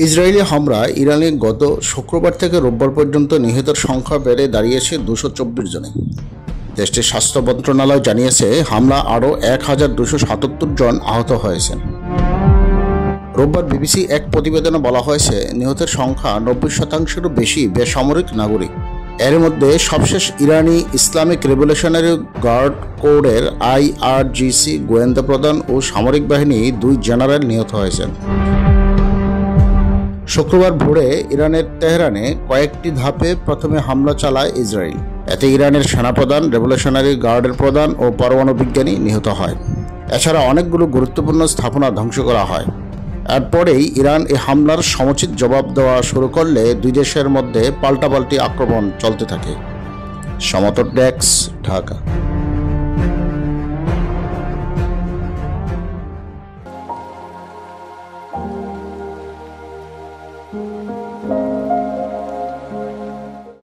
Israeli হামলায় ইরানে গত শুক্রবার থেকে রোববার পর্যন্ত নিহতের সংখ্যা বেড়ে দাঁড়িয়েছে 224 জনে। দেশটির স্বাস্থ্য মন্ত্রণালয় জানিয়েছে হামলা আরও 1277 জন আহত হয়েছেন। রোববার বিবিসি এক প্রতিবেদনে বলা হয়েছে নিহতের সংখ্যা 90%-এরও বেশি বেসামরিক নাগরিক। এর মধ্যে সবশেষ ইরানি ইসলামিক রেভলিউশনারি গার্ড কোরের IRGC গোয়েন্দা প্রধান ও সামরিক বাহিনী 2 জেনারেল নিহত হয়েছেন। শুক্রবার ভোরে ইরানের তেহরানে কয়েকটি ধাপে প্রথমে হামলা চালায় ইসরায়েল। এতে ইরানের সেনাপ্রধান, রেভলিউশনারি গার্ডের প্রধান ও পরমাণু বিজ্ঞানী নিহত হয়। এছাড়া অনেকগুলো গুরুত্বপূর্ণ স্থাপনা ধ্বংস করা হয়। এরপরেই ইরান এই হামলার সমুচিত জবাব দেওয়া শুরু করলে দুই দেশের মধ্যে পাল্টাপাল্টি আক্রমণ চলতে থাকে। সমতট ডেস্ক, ঢাকা।